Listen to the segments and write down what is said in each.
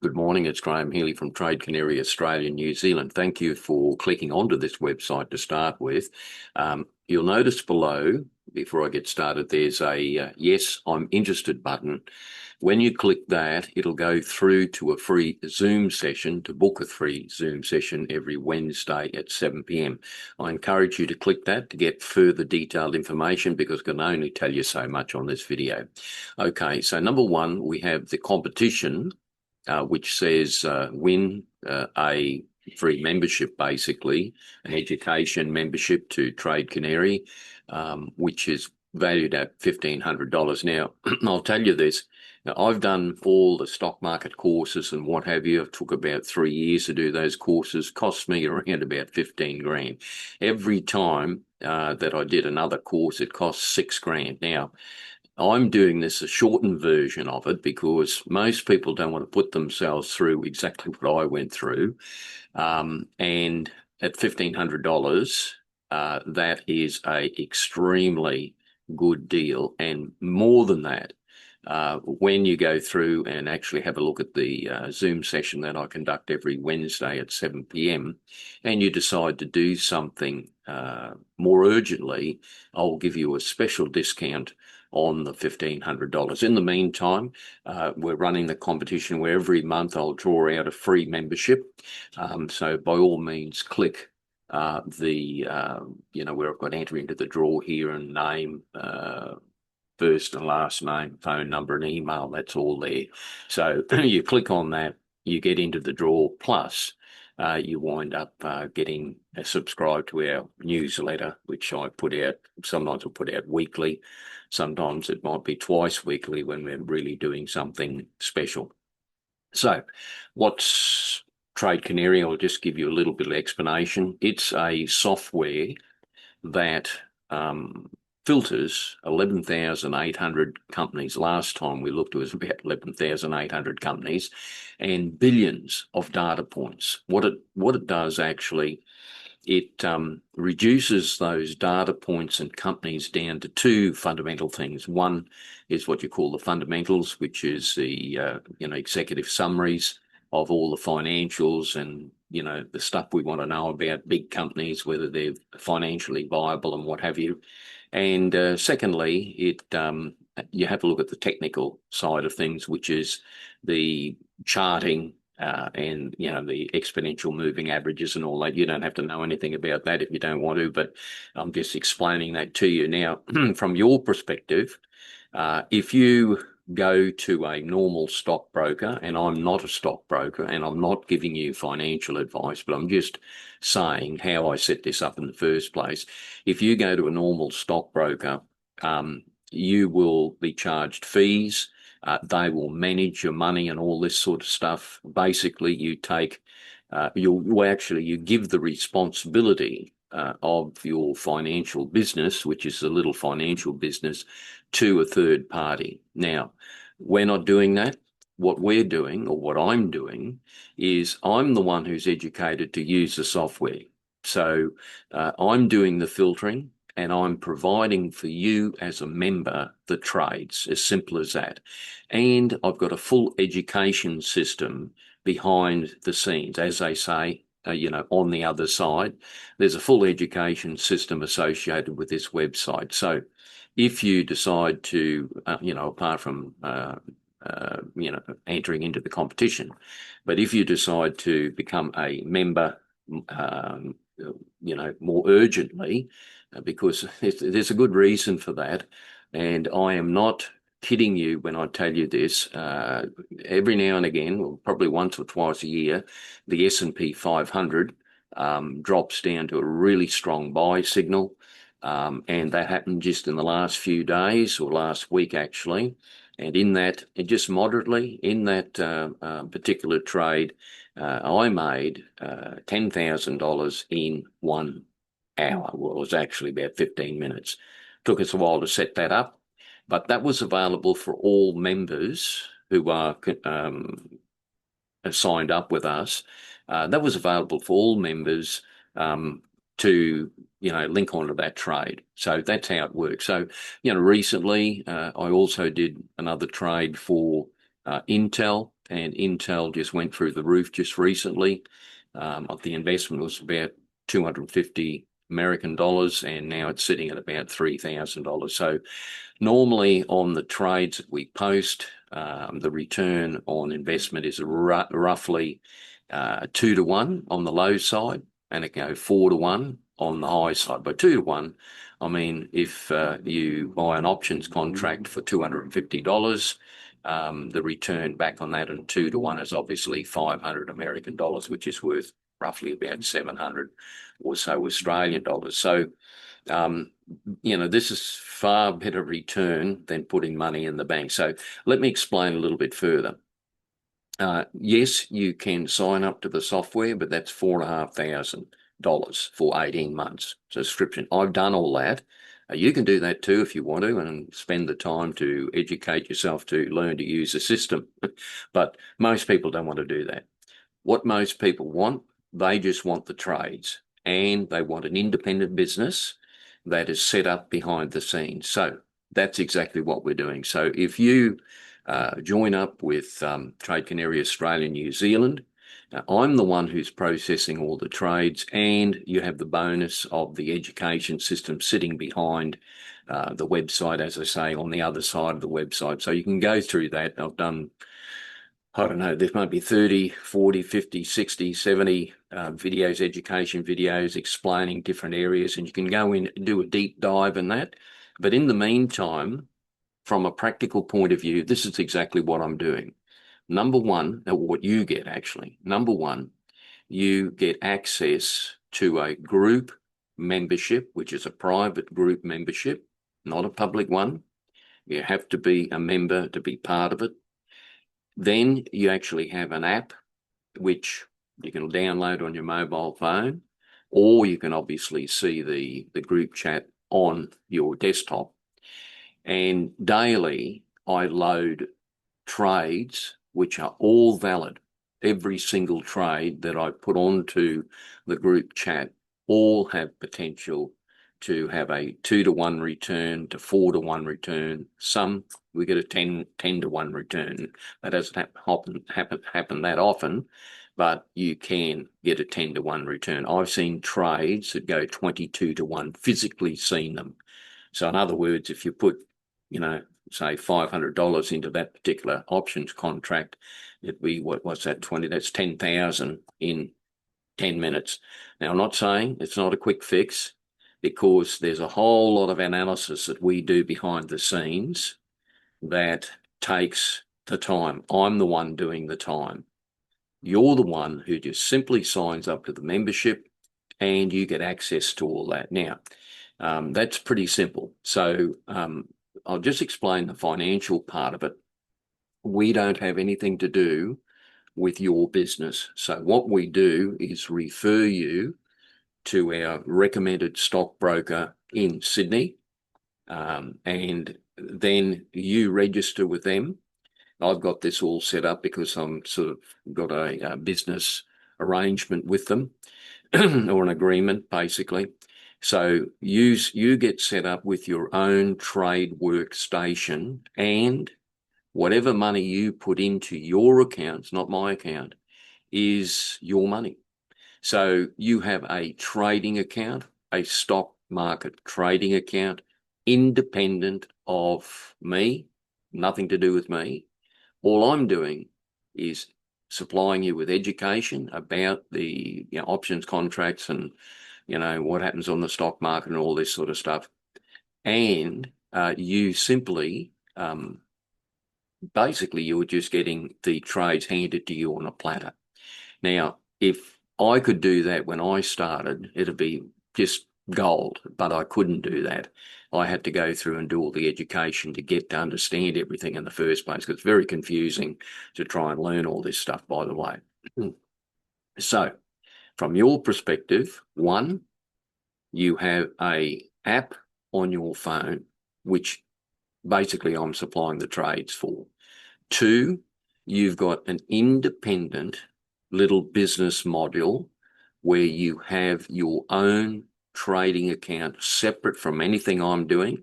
Good morning, it's Graham Healy from Trade Canary, Australia, New Zealand. Thank you for clicking onto this website to start with. You'll notice below, before I get started, there's a yes, I'm interested button. When you click that, it'll go through to a free Zoom session, to book a free Zoom session every Wednesday at 7 p.m. I encourage you to click that to get further detailed information because I can only tell you so much on this video. Okay, so number one, we have the competition, which says win a free membership, basically, an education membership to Trade Canary, which is valued at $1,500. Now, I'll tell you this. Now, I've done all the stock market courses and what have you. It took about 3 years to do those courses. Cost me around about 15 grand. Every time that I did another course, it cost 6 grand. Now, I'm doing this a shortened version of it because most people don't want to put themselves through exactly what I went through. And at $1,500, that is a extremely good deal. And more than that, when you go through and actually have a look at the Zoom session that I conduct every Wednesday at 7 p.m. and you decide to do something more urgently, I'll give you a special discount on the $1,500. In the meantime, we're running the competition where every month I'll draw out a free membership. So by all means, click where I've got enter into the draw here and name, first and last name, phone number and email, that's all there. So you click on that, you get into the draw, plus you wind up getting subscribed to our newsletter, which I put out. Sometimes I'll put out weekly. Sometimes it might be twice weekly when we're really doing something special. So what's Trade Canary? I'll just give you a little bit of explanation. It's a software that filters 11,800 companies. Last time we looked, it was about 11,800 companies and billions of data points. What it does actually, it reduces those data points and companies down to two fundamental things. One is what you call the fundamentals, which is the executive summaries of all the financials and the stuff we want to know about big companies, whether they're financially viable and what have you. And secondly, you have to look at the technical side of things, which is the charting and the exponential moving averages and all that. You don't have to know anything about that if you don't want to, but I'm just explaining that to you. Now, from your perspective, if you go to a normal stockbroker, and I'm not a stockbroker and I'm not giving you financial advice, but I'm just saying how I set this up in the first place. If you go to a normal stockbroker, you will be charged fees. They will manage your money and all this sort of stuff. Basically, you give the responsibility of your financial business, which is a little financial business, to a third party. Now, we're not doing that. What we're doing, or what I'm doing, is I'm the one who's educated to use the software. So I'm doing the filtering and I'm providing for you as a member the trades, as simple as that. And I've got a full education system behind the scenes, as they say, on the other side. There's a full education system associated with this website. So if you decide to, apart from, entering into the competition, but if you decide to become a member, more urgently, because there's a good reason for that. And I am not kidding you when I tell you this. Every now and again, well, probably once or twice a year, the S&P 500 drops down to a really strong buy signal. And that happened just in the last few days, or last week actually. And in that, just moderately, in that particular trade, I made $10,000 in 1 hour. Well, it was actually about 15 minutes. Took us a while to set that up, but that was available for all members who are signed up with us. That was available for all members to link onto that trade. So that's how it works. So recently I also did another trade for Intel, and Intel just went through the roof just recently. The investment was about 250 American dollars, and now it's sitting at about $3,000. So normally on the trades that we post, the return on investment is roughly 2 to 1 on the low side, and it can go 4 to 1 on the high side. By 2 to 1, I mean if you buy an options contract for $250, the return back on that and 2 to 1 is obviously 500 American dollars, which is worth roughly about 700 or so Australian dollars. So this is far better return than putting money in the bank. So let me explain a little bit further. Yes, you can sign up to the software, but that's $4,500 for 18 months subscription. I've done all that. You can do that too if you want to, and spend the time to educate yourself to learn to use the system. But most people don't want to do that. What most people want, they just want the trades, and they want an independent business that is set up behind the scenes. So that's exactly what we're doing. So if you join up with Trade Canary Australia, New Zealand, I'm the one who's processing all the trades, and you have the bonus of the education system sitting behind the website, as I say, on the other side of the website. So you can go through that. I've done, I don't know, there might be 30, 40, 50, 60, 70 videos, education videos explaining different areas, and you can go in and do a deep dive in that. But in the meantime, from a practical point of view, this is exactly what I'm doing. Number one, or what you get actually, number one, you get access to a group membership, which is a private group membership, not a public one. You have to be a member to be part of it. Then you actually have an app, which you can download on your mobile phone, or you can obviously see the group chat on your desktop. And daily, I load trades which are all valid. Every single trade that I put onto the group chat all have potential to have a 2 to 1 return to 4 to 1 return. Some we get a 10 to 1 return. That doesn't happen that often, but you can get a 10 to 1 return. I've seen trades that go 22 to 1, physically seen them. So in other words, if you put, say $500 into that particular options contract, it'd be, what's that, 20, that's 10,000 in 10 minutes. Now, I'm not saying it's not a quick fix, because there's a whole lot of analysis that we do behind the scenes that takes the time. I'm the one doing the time. You're the one who just simply signs up to the membership, and you get access to all that. Now, that's pretty simple. So I'll just explain the financial part of it. We don't have anything to do with your business. So what we do is refer you to our recommended stockbroker in Sydney, and then you register with them. I've got this all set up because I'm sort of got a business arrangement with them or an agreement, basically. So you get set up with your own trade workstation, and whatever money you put into your account, not my account, is your money. So you have a trading account, a stock market trading account, independent of me, nothing to do with me. All I'm doing is supplying you with education about the options contracts and what happens on the stock market and all this sort of stuff. And you simply, basically, you're just getting the trades handed to you on a platter. Now, if I could do that when I started, it'd be just gold, but I couldn't do that. I had to go through and do all the education to get to understand everything in the first place, because it's very confusing to try and learn all this stuff, by the way. So, from your perspective, one, you have an app on your phone, which basically I'm supplying the trades for. Two, you've got an independent little business module where you have your own trading account separate from anything I'm doing.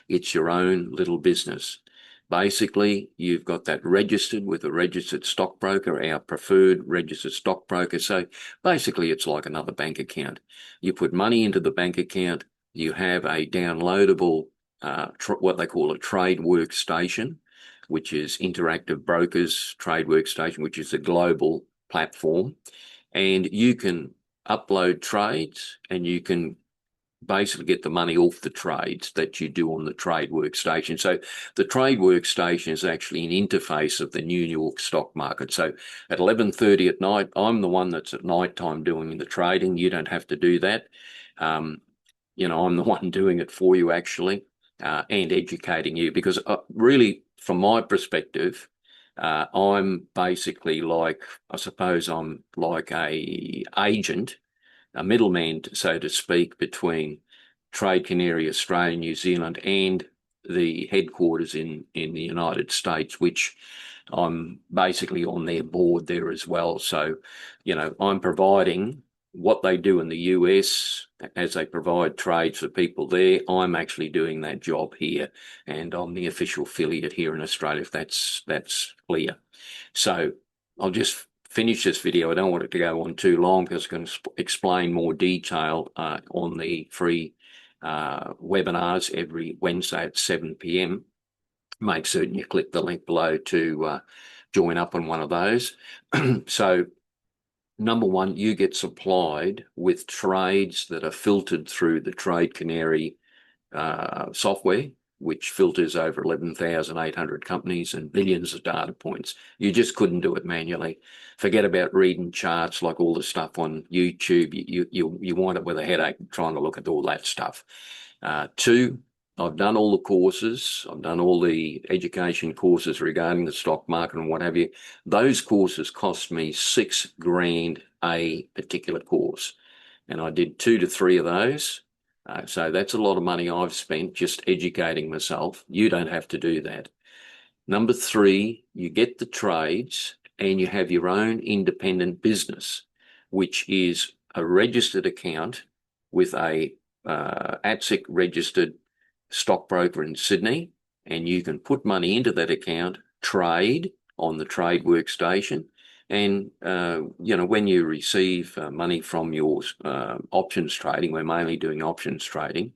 It's your own little business. Basically, you've got that registered with a registered stockbroker, our preferred registered stockbroker. So basically, it's like another bank account. You put money into the bank account, you have a downloadable, what they call a trade workstation, which is Interactive Brokers Trade Workstation, which is a global platform. And you can upload trades and you can basically get the money off the trades that you do on the trade workstation. So the trade workstation is actually an interface of the New York stock market. So at 11:30 at night, I'm the one that's at night time doing the trading. You don't have to do that. I'm the one doing it for you actually, and educating you because really, from my perspective, I'm basically like, I suppose I'm like a agent, a middleman, so to speak, between Trade Canary Australia, New Zealand, and the headquarters in the United States, which I'm basically on their board there as well. So, I'm providing what they do in the US as they provide trades for people there. I'm actually doing that job here, and I'm the official affiliate here in Australia, if that's clear. So I'll just finish this video. I don't want it to go on too long because I'm going to explain more detail on the free webinars every Wednesday at 7 p.m. Make certain you click the link below to join up on one of those. So, number one, you get supplied with trades that are filtered through the Trade Canary software, which filters over 11,800 companies and billions of data points. You just couldn't do it manually. Forget about reading charts like all the stuff on YouTube. You wind up with a headache trying to look at all that stuff. Two, I've done all the courses. I've done all the education courses regarding the stock market and what have you. Those courses cost me $6,000 a particular course. And I did 2 to 3 of those. So that's a lot of money I've spent just educating myself. You don't have to do that. Number 3, you get the trades and you have your own independent business, which is a registered account with a ATSIC registered stockbroker in Sydney, and you can put money into that account, trade on the trade workstation, and when you receive money from your options trading, we're mainly doing options trading,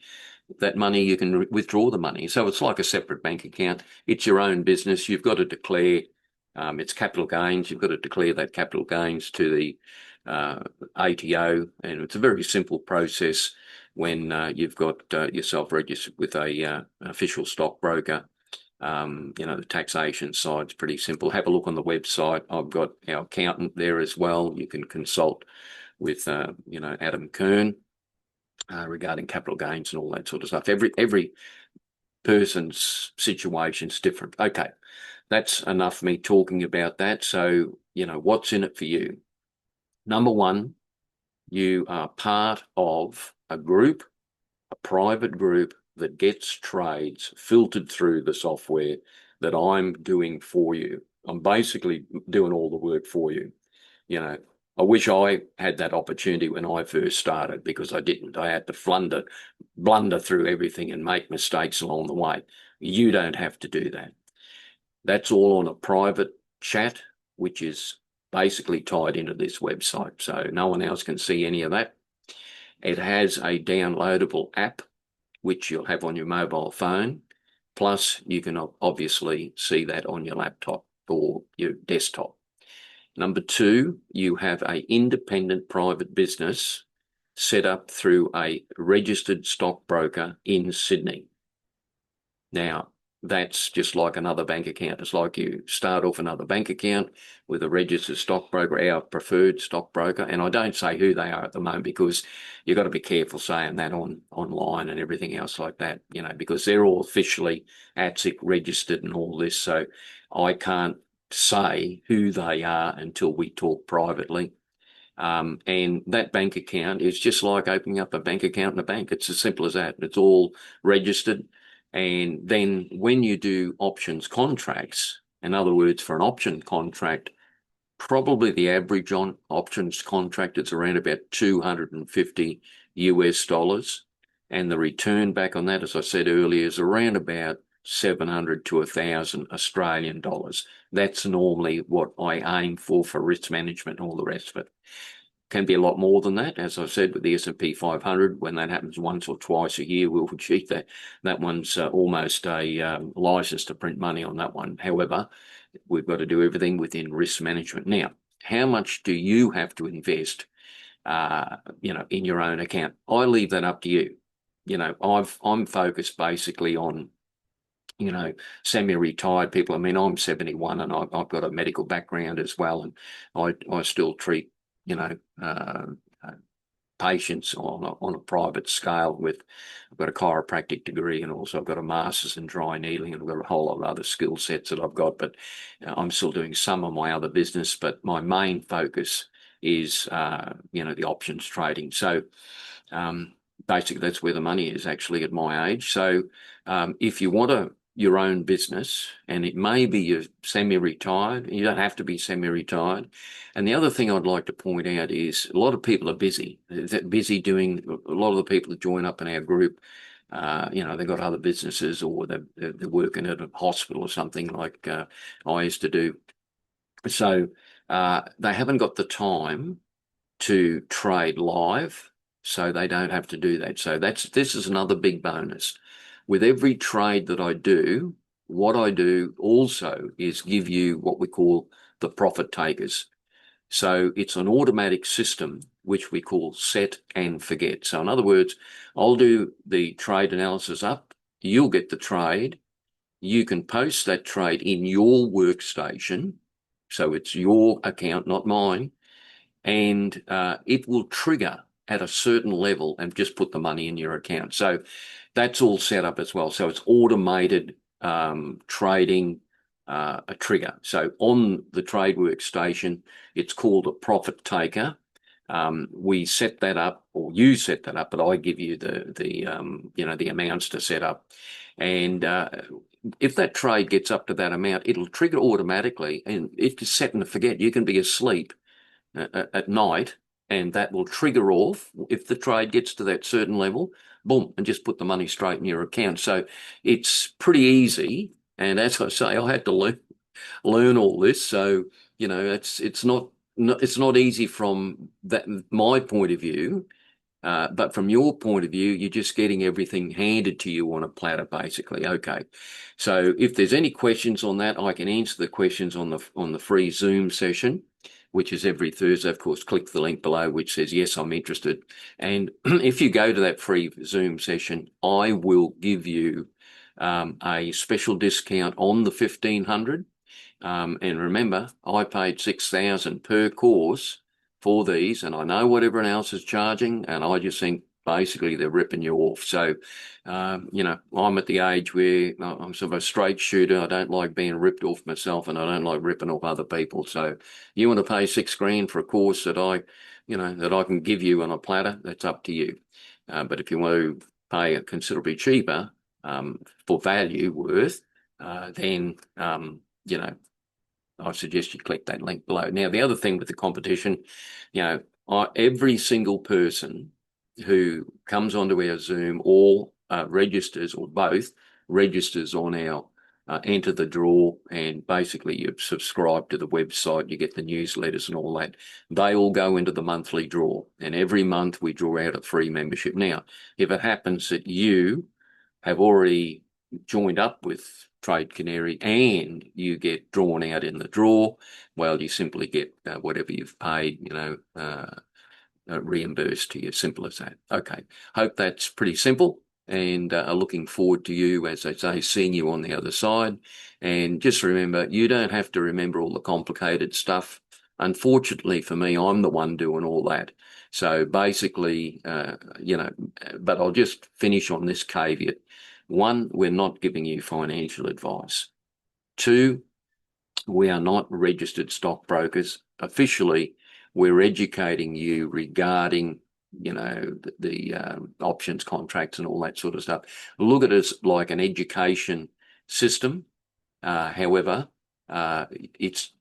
that money you can withdraw the money. So it's like a separate bank account. It's your own business. You've got to declare its capital gains. You've got to declare that capital gains to the ATO, and it's a very simple process when you've got yourself registered with a official stockbroker. The taxation side's pretty simple. Have a look on the website. I've got our accountant there as well. You can consult with Adam Kern regarding capital gains and all that sort of stuff. Every person's situation's different. Okay, that's enough me talking about that. So, what's in it for you? Number one, you are part of a group, a private group that gets trades filtered through the software that I'm doing for you. I'm basically doing all the work for you. I wish I had that opportunity when I first started, because I didn't. I had to blunder through everything and make mistakes along the way. You don't have to do that. That's all on a private chat, which is basically tied into this website. So no one else can see any of that. It has a downloadable app, which you'll have on your mobile phone. Plus, you can obviously see that on your laptop or your desktop. Number 2, you have an independent private business set up through a registered stockbroker in Sydney. Now, that's just like another bank account. It's like you start off another bank account with a registered stockbroker, our preferred stockbroker. And I don't say who they are at the moment, because you've got to be careful saying that online and everything else like that, because they're all officially ATSIC registered and all this. So I can't say who they are until we talk privately. And that bank account is just like opening up a bank account in a bank. It's as simple as that. It's all registered. And then when you do options contracts, in other words, for an option contract, probably the average on options contract is around about $250 US. And the return back on that, as I said earlier, is around about 700 to 1,000 Australian dollars. That's normally what I aim for risk management and all the rest of it. Can be a lot more than that. As I said, with the S&P 500, when that happens once or twice a year, we'll achieve that. That one's almost a license to print money on that one. However, we've got to do everything within risk management. Now, how much do you have to invest, in your own account? I leave that up to you. I'm focused basically on semi-retired people. I mean, I'm 71 and I've got a medical background as well, and I still treat uh, patients on a private scale. I've got a chiropractic degree, and also I've got a master's in dry needling, and I've got a whole lot of other skill sets that I've got. But I'm still doing some of my other business, but my main focus is the options trading. So basically, that's where the money is actually at my age. So if you want your own business, and it may be you're semi-retired, you don't have to be semi-retired. And the other thing I'd like to point out is a lot of people are busy. They're busy doing, a lot of the people that join up in our group, they've got other businesses, or they're working at a hospital or something like I used to do. So they haven't got the time to trade live, so they don't have to do that. So this is another big bonus. With every trade that I do, what I do also is give you what we call the profit takers. So it's an automatic system which we call set and forget. So in other words, I'll do the trade analysis up, you'll get the trade, you can post that trade in your workstation, so it's your account, not mine, and it will trigger at a certain level and just put the money in your account. So that's all set up as well. So it's automated trading, a trigger. So on the trade workstation, it's called a profit taker. We set that up, or you set that up, but I give you the amounts to set up. And if that trade gets up to that amount, it'll trigger automatically. And if you set and forget, you can be asleep at night, and that will trigger off if the trade gets to that certain level, boom, and just put the money straight in your account. So it's pretty easy. And as I say, I had to learn all this. So, it's not easy from my point of view. But from your point of view, you're just getting everything handed to you on a platter, basically. Okay. So if there's any questions on that, I can answer the questions on the free Zoom session, which is every Thursday. Of course, click the link below, which says, yes, I'm interested. And if you go to that free Zoom session, I will give you a special discount on the 1,500. And remember, I paid 6,000 per course for these, and I know what everyone else is charging, and I just think basically they're ripping you off. So, I'm at the age where I'm sort of a straight shooter. I don't like being ripped off myself, and I don't like ripping off other people. So, you want to pay 6,000 for a course that I can give you on a platter, that's up to you. But if you want to pay considerably cheaper for value worth, then I suggest you click that link below. Now, the other thing with the competition, every single person who comes onto our Zoom or registers, or both registers on our Enter the Draw, and basically you subscribe to the website, you get the newsletters and all that. They all go into the monthly draw, and every month we draw out a free membership. Now, if it happens that you have already joined up with Trade Canary and you get drawn out in the draw, well, you simply get whatever you've paid, reimbursed to you. Simple as that. Okay. Hope that's pretty simple, and looking forward to you, as I say, seeing you on the other side. And just remember, you don't have to remember all the complicated stuff. Unfortunately for me, I'm the one doing all that. So basically, but I'll just finish on this caveat. One, we're not giving you financial advice. Two, we are not registered stockbrokers. Officially, we're educating you regarding, the options contracts and all that sort of stuff. Look at it as like an education system. However,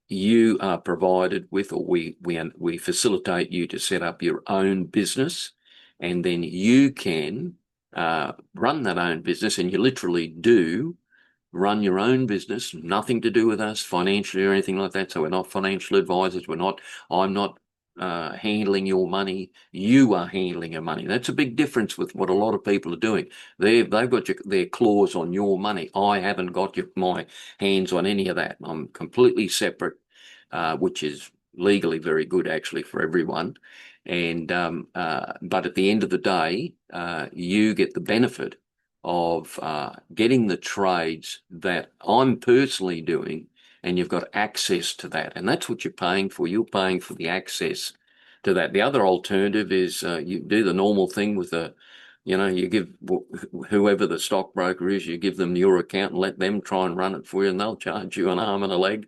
you are provided with, or we facilitate you to set up your own business, and then you can run that own business, and you literally do run your own business, nothing to do with us financially or anything like that. So we're not financial advisors. I'm not handling your money. You are handling your money. That's a big difference with what a lot of people are doing. They've got their claws on your money. I haven't got my hands on any of that. I'm completely separate, which is legally very good actually for everyone. And but at the end of the day, you get the benefit of getting the trades that I'm personally doing, and you've got access to that. And that's what you're paying for. You're paying for the access to that. The other alternative is you do the normal thing with you give whoever the stockbroker is, you give them your account and let them try and run it for you, and they'll charge you an arm and a leg.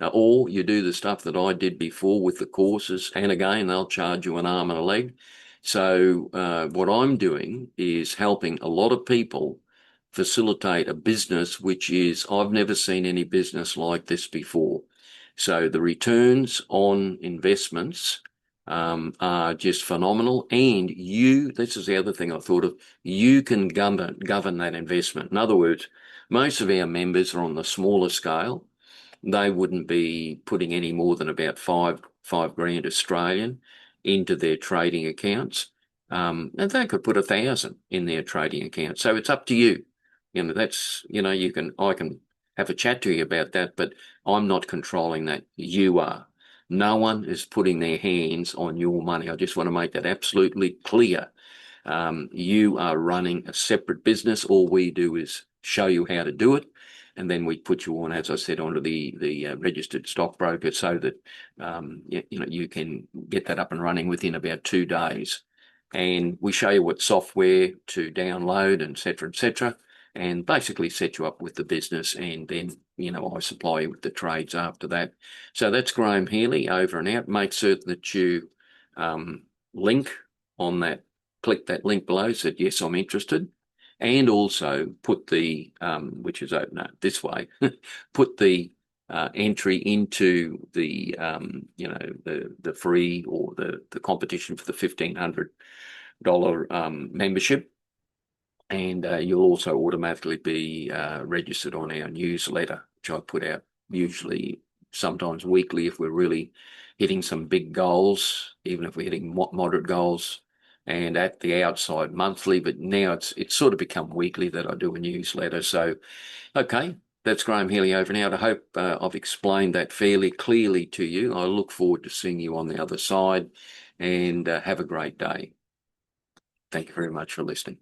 Or you do the stuff that I did before with the courses, and again, they'll charge you an arm and a leg. So what I'm doing is helping a lot of people facilitate a business which is, I've never seen any business like this before. So the returns on investments are just phenomenal. And this is the other thing I thought of, you can govern that investment. In other words, most of our members are on the smaller scale. They wouldn't be putting any more than about five grand Australian into their trading accounts. And they could put 1,000 in their trading account. So it's up to you. I can have a chat to you about that, but I'm not controlling that. You are. No one is putting their hands on your money. I just want to make that absolutely clear. You are running a separate business. All we do is show you how to do it. And then we put you on, as I said, onto the registered stockbroker so that you can get that up and running within about 2 days. And we show you what software to download, and et cetera, and basically set you up with the business. And then, I supply you with the trades after that. So that's Graham Healy over and out. Make certain that you link on that, click that link below, said, yes, I'm interested. And also put the, which is open this way, put the entry into the, the free or the competition for the $1,500 membership. And you'll also automatically be registered on our newsletter, which I put out usually sometimes weekly if we're really hitting some big goals, even if we're hitting moderate goals, and at the outside monthly, but now it's sort of become weekly that I do a newsletter. So, okay, that's Graham Healy over and out. I hope I've explained that fairly clearly to you. I look forward to seeing you on the other side, and have a great day. Thank you very much for listening.